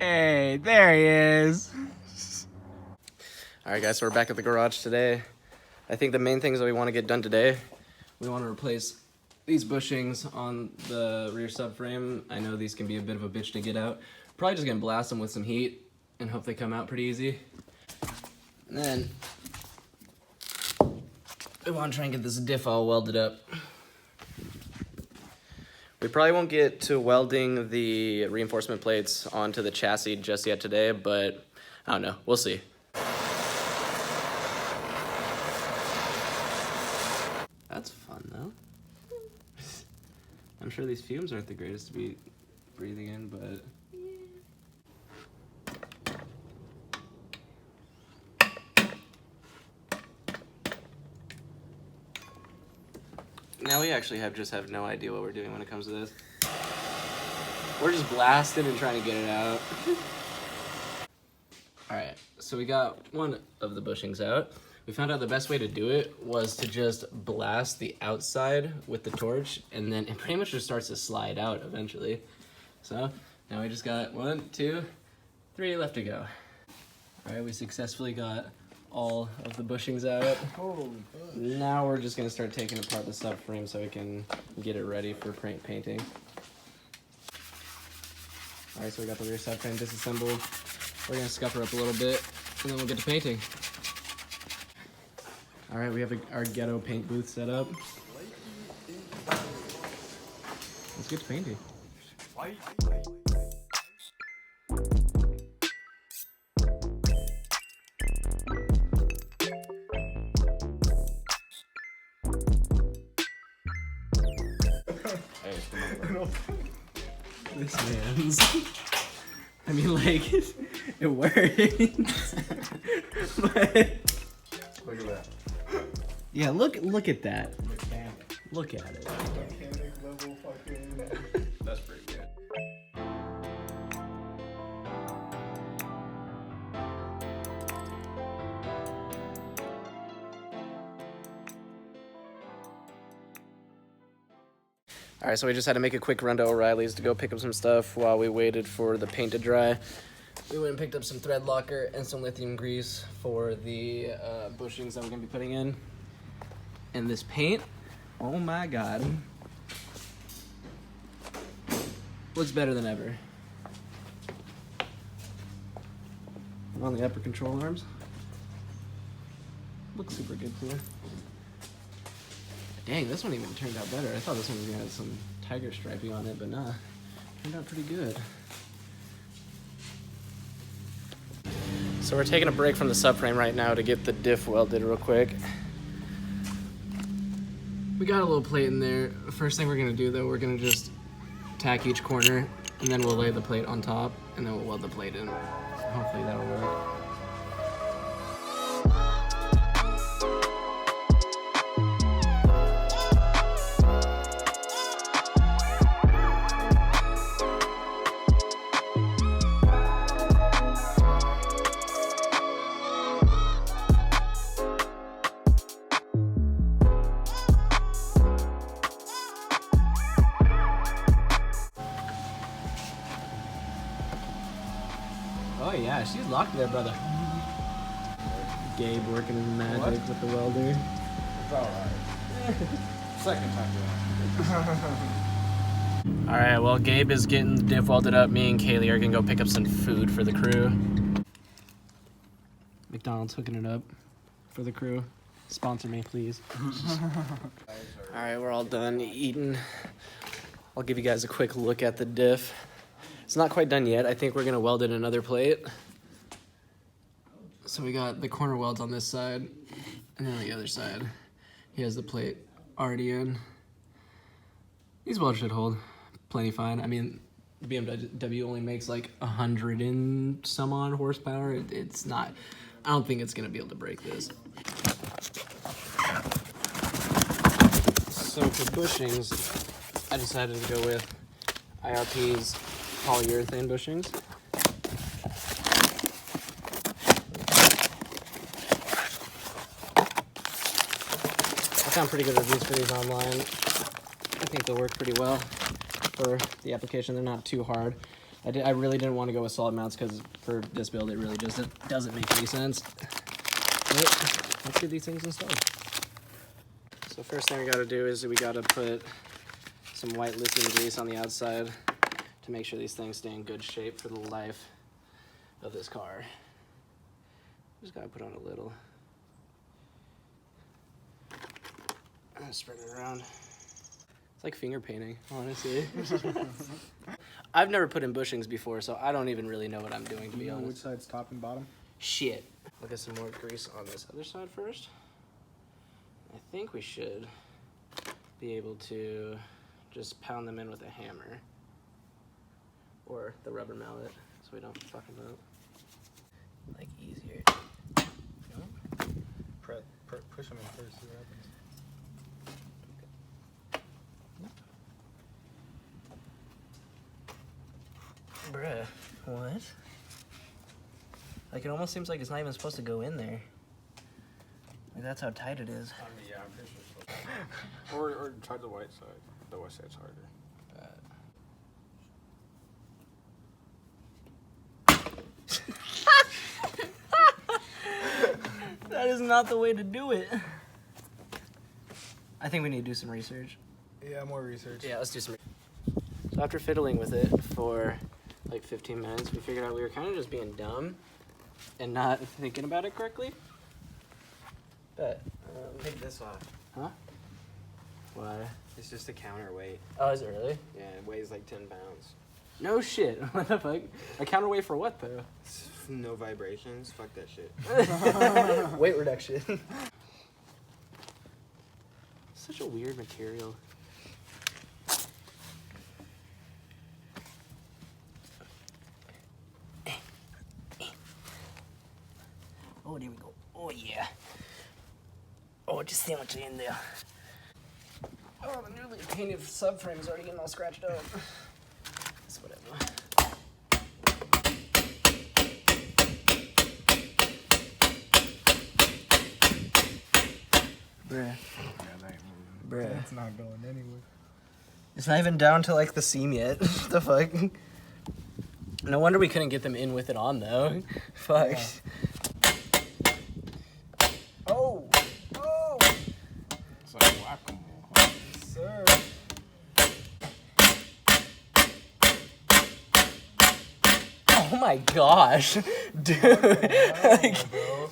Hey, there he is. All right, guys, so we're back at the garage today. I think the main things that we want to get done today, we want to replace these bushings on the rear subframe. I know these can be a bit of a bitch to get out. Probably just gonna blast them with some heat and hope they come out pretty easy. And then we want to try and get this diff all welded up. We probably won't get to welding the reinforcement plates onto the chassis just yet today, but I don't know, we'll see. That's fun though. I'm sure these fumes aren't the greatest to be breathing in, but... Now we actually just have no idea what we're doing when it comes to this. We're just blasting and trying to get it out. Alright, so we got one of the bushings out. We found out the best way to do it was to just blast the outside with the torch, and then it pretty much just starts to slide out eventually. So now we just got 1, 2, 3 left to go. Alright, we successfully got all of the bushings out. Now we're just gonna start taking apart the subframe so we can get it ready for painting. Alright, so we got the rear subframe disassembled. We're gonna scupper up a little bit and then we'll get to painting. Alright, we have our ghetto paint booth set up. Let's get to painting. This man's... I mean, like, it works. But... Look at that. Yeah, look at that. Look at it. Mechanic level fucking... That's pretty good. All right, so we just had to make a quick run to O'Reilly's to go pick up some stuff while we waited for the paint to dry. We went and picked up some thread locker and some lithium grease for the bushings that we're gonna be putting in. And this paint, oh my God. Looks better than ever. On the upper control arms. Looks super good too. Dang, this one even turned out better. I thought this one was gonna have some tiger striping on it, but nah, turned out pretty good. So we're taking a break from the subframe right now to get the diff welded real quick. We got a little plate in there. First thing we're gonna do though, we're gonna just tack each corner and then we'll lay the plate on top and then we'll weld the plate in. So hopefully that'll work. Oh yeah, she's locked there, brother. Gabe working his magic with the welder. It's alright. Second time doing it. Alright, well Gabe is getting the diff welded up. Me and Kaylee are gonna go pick up some food for the crew. McDonald's hooking it up for the crew. Sponsor me, please. Alright, we're all done eating. I'll give you guys a quick look at the diff. It's not quite done yet. I think we're gonna weld in another plate. So we got the corner welds on this side, and then on the other side, he has the plate already in. These welds should hold plenty fine. I mean, BMW only makes like 100 and some odd horsepower. It's not, I don't think it's gonna be able to break this. So for bushings, I decided to go with IRP's polyurethane bushings. I found pretty good reviews for these online. I think they'll work pretty well for the application. They're not too hard. I really didn't want to go with solid mounts because for this build, it really just doesn't make any sense. But let's get these things installed. So first thing we gotta do is we gotta put some white lithium grease on the outside to make sure these things stay in good shape for the life of this car. Just gotta put on a little. Spread it around. It's like finger painting, honestly. I've never put in bushings before, so I don't even really know what I'm doing, to be honest. Which side's top and bottom? Shit. Look at some more grease on this other side first. I think we should be able to just pound them in with a hammer. Or the rubber mallet, so we don't fuck them up. Like, easier. Push them in first, see what happens. Bruh, what? Like, it almost seems like it's not even supposed to go in there. Like, that's how tight it is. I mean, yeah, I'm pretty sure it's supposed to. Or try the white side. The white side's harder. That is not the way to do it. I think we need to do some research. Yeah, more research. Yeah, let's do some research. So after fiddling with it for like 15 minutes, we figured out we were kind of just being dumb and not thinking about it correctly. But, Take this off. huh? Why? It's just a counterweight. Oh, is it really? Yeah, it weighs like 10 pounds. No shit. What the fuck? A counterweight for what, though? No vibrations. Fuck that shit. Weight reduction. Such a weird material. Oh, there we go. Oh, yeah. Oh, just sandwich it in there. Oh, the newly painted subframe is already getting all scratched up. It's whatever. Bruh. Yeah, that ain't moving. Bruh. That's not going anywhere. It's not even down to like the seam yet. What the fuck? No wonder we couldn't get them in with it on though. Fuck. Yeah. Oh! Oh! It's like whack-a-mole. Yes, sir. Oh my gosh. Dude. Like, Bro.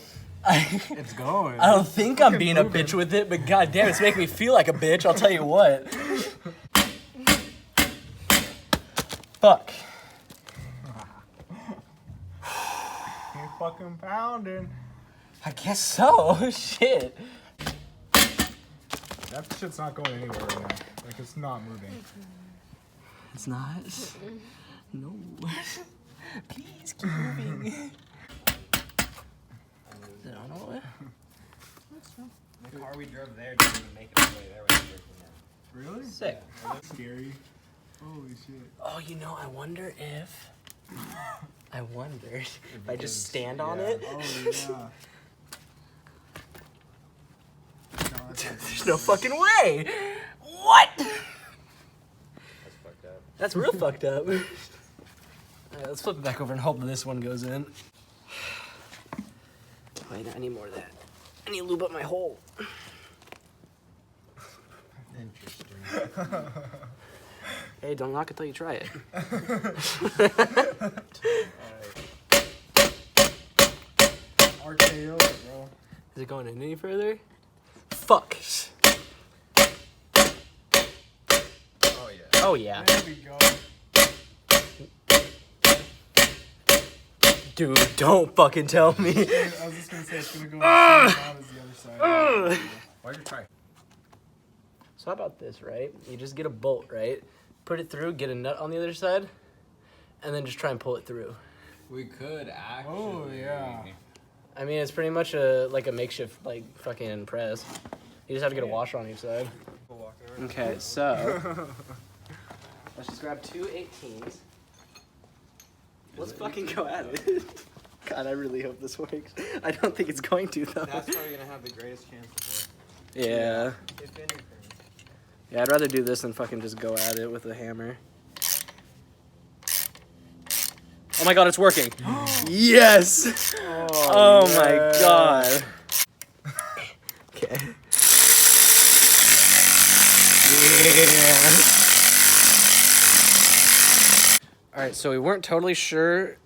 I It's going. don't think I'm being a moving. bitch with it, but goddamn, it's making me feel like a bitch, I'll tell you what. Fuck. You're fucking pounding. I guess so. Shit. That shit's not going anywhere right now. Like, it's not moving. It's not. No. Please keep moving. Is it on all the way? The car we drove there didn't even make it all the way there when we drove from there. Really? Sick. That's scary. Holy shit. Oh, you know, I wonder if I just stand on it. Oh, yeah. No, that's not There's no fucking way. What? That's fucked up. That's real fucked up. Alright, let's flip it back over and hope this one goes in. Wait, I need more of that. I need to lube up my hole. Interesting. Hey, don't knock it till you try it. RKO, bro. Is it going in any further? Fuck. Oh, yeah. Oh, yeah. There we go. Dude, don't fucking tell me. I was just gonna say it's gonna go the same route as the other side. Why'd you try? So how about this, right? You just get a bolt, right? Put it through, get a nut on the other side, and then just try and pull it through. We could actually. Oh, yeah. I mean, it's pretty much like a makeshift, like, fucking press. You just have to get a washer on each side. Okay, so let's just grab two 18s. Let's fucking go at it. God, I really hope this works. I don't think it's going to, though. That's probably gonna have the greatest chance of Yeah. working. If anything. Yeah, I'd rather do this than fucking just go at it with a hammer. Oh my god, it's working. Yes! Oh my god. Okay. Yeah. Alright, so we weren't totally sure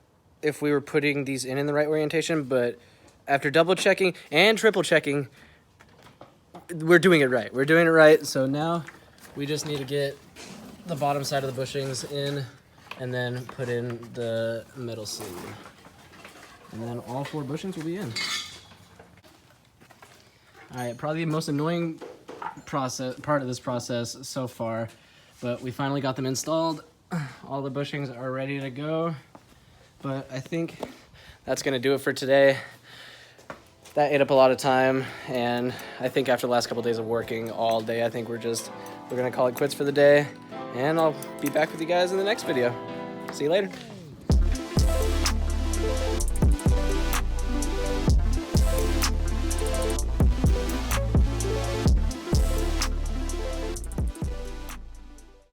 if we were putting these in the right orientation, but after double checking and triple checking, we're doing it right. We're doing it right, so now we just need to get the bottom side of the bushings in and then put in the middle sleeve. And then all 4 bushings will be in. Alright, probably the most annoying part of this process so far, but we finally got them installed. All the bushings are ready to go, but I think that's gonna do it for today. That ate up a lot of time, and I think after the last couple of days of working all day, I think we're gonna call it quits for the day, and I'll be back with you guys in the next video. See you later.